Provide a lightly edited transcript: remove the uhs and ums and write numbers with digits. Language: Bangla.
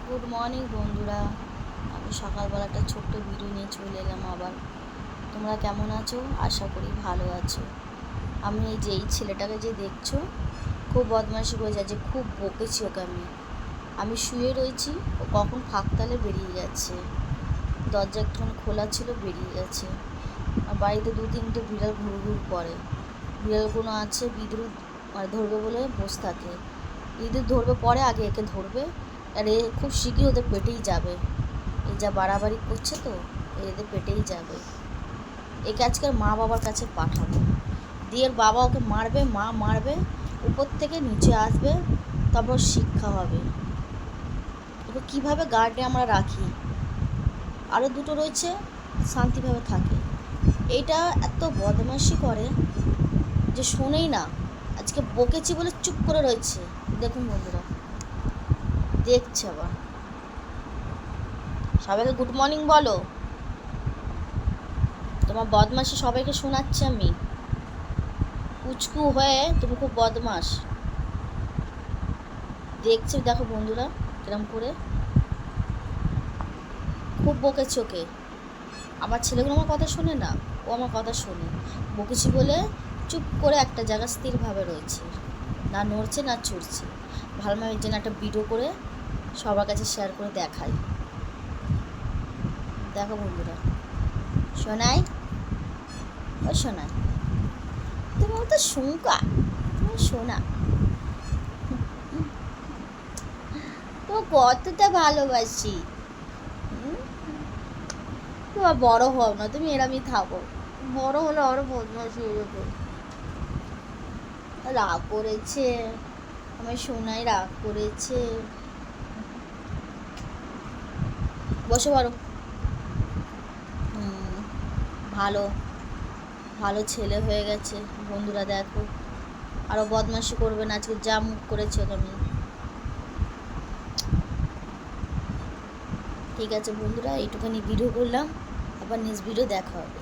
গুড মর্নিং বন্ধুরা। আমি সকালবেলা একটা ছোট্ট ভিডিও নিয়ে চলে এলাম আবার। তোমরা কেমন আছো? আশা করি ভালো আছো। আমি এই ছেলেটাকে যে দেখছো, খুব বদমাইশি করে যাচ্ছে, খুব বকেছি ওকে আমি শুয়ে রয়েছি, ও কখন ফাঁকতালে বেরিয়ে যাচ্ছে। দরজা একটুখানি খোলা ছিল, বেরিয়ে গেছে। আর বাড়িতে 2-3টে বিড়াল ঘুরঘুর করে। বিড়ালগুলো আছে বিদ্যুৎ ধরবে বলে বসে থাকে। ইঁদুর ধরবে পরে, আগে একে ধরবে। আর এ খুব শীঘ্রই ওদের পেটেই যাবে। এই যা বাড়াবাড়ি করছে তো, এদের পেটেই যাবে। একে আজকে মা বাবার কাছে পাঠাবো, দিয়ে এর বাবা ওকে মারবে, মা মারবে, উপর থেকে নিচে আসবে, তারপর শিক্ষা হবে। ওকে কীভাবে গার্ডে আমরা রাখি। আরও দুটো রয়েছে, শান্তিভাবে থাকে। এইটা এত বদমাইশি করে যে শোনেই না। আজকে বকেছি বলে চুপ করে রয়েছে। দেখুন বন্ধুরা, দেখছে আবার। সবাইকে গুড মর্নিং বলো। তোমার বদমাশি সবাইকে শোনাচ্ছি আমি। কুচকু হয়ে তুমি খুব বদমাস। দেখছি, দেখো বন্ধুরা কিরম করে খুব বকেছি ওকে। আমার ছেলেগুলো আমার কথা শোনে না, ও আমার কথা শোনে। বকেছি বলে চুপ করে একটা জায়গা স্থিরভাবে রয়েছে, না নড়ছে না চড়ছে। ভালো এর জন্য একটা ভিডিও করে সবার কাছে শেয়ার করে দেখাই। দেখো বন্ধুরা, শোনাই, ও শোনাই, তুমি তো শুনকা, তুমি শোনা, তোমার কতটা ভালোবাসি। তোমার বড় হও না, তুমি এরমই থাকো। বড় হলে আরো বদমাশি হয়ে যাবে। রাগ করেছে, আমার সোনাই রাগ করেছে। বসে পড়ো। ভালো ভালো ছেলে হয়ে গেছে বন্ধুরা, দেখো আরও বদমাশি করবে না। আজকে যা মুখ করেছে ওকে আমি। ঠিক আছে বন্ধুরা, এইটুখানি ভিডিও করলাম, আবার নেক্সট ভিডিও দেখা হবে।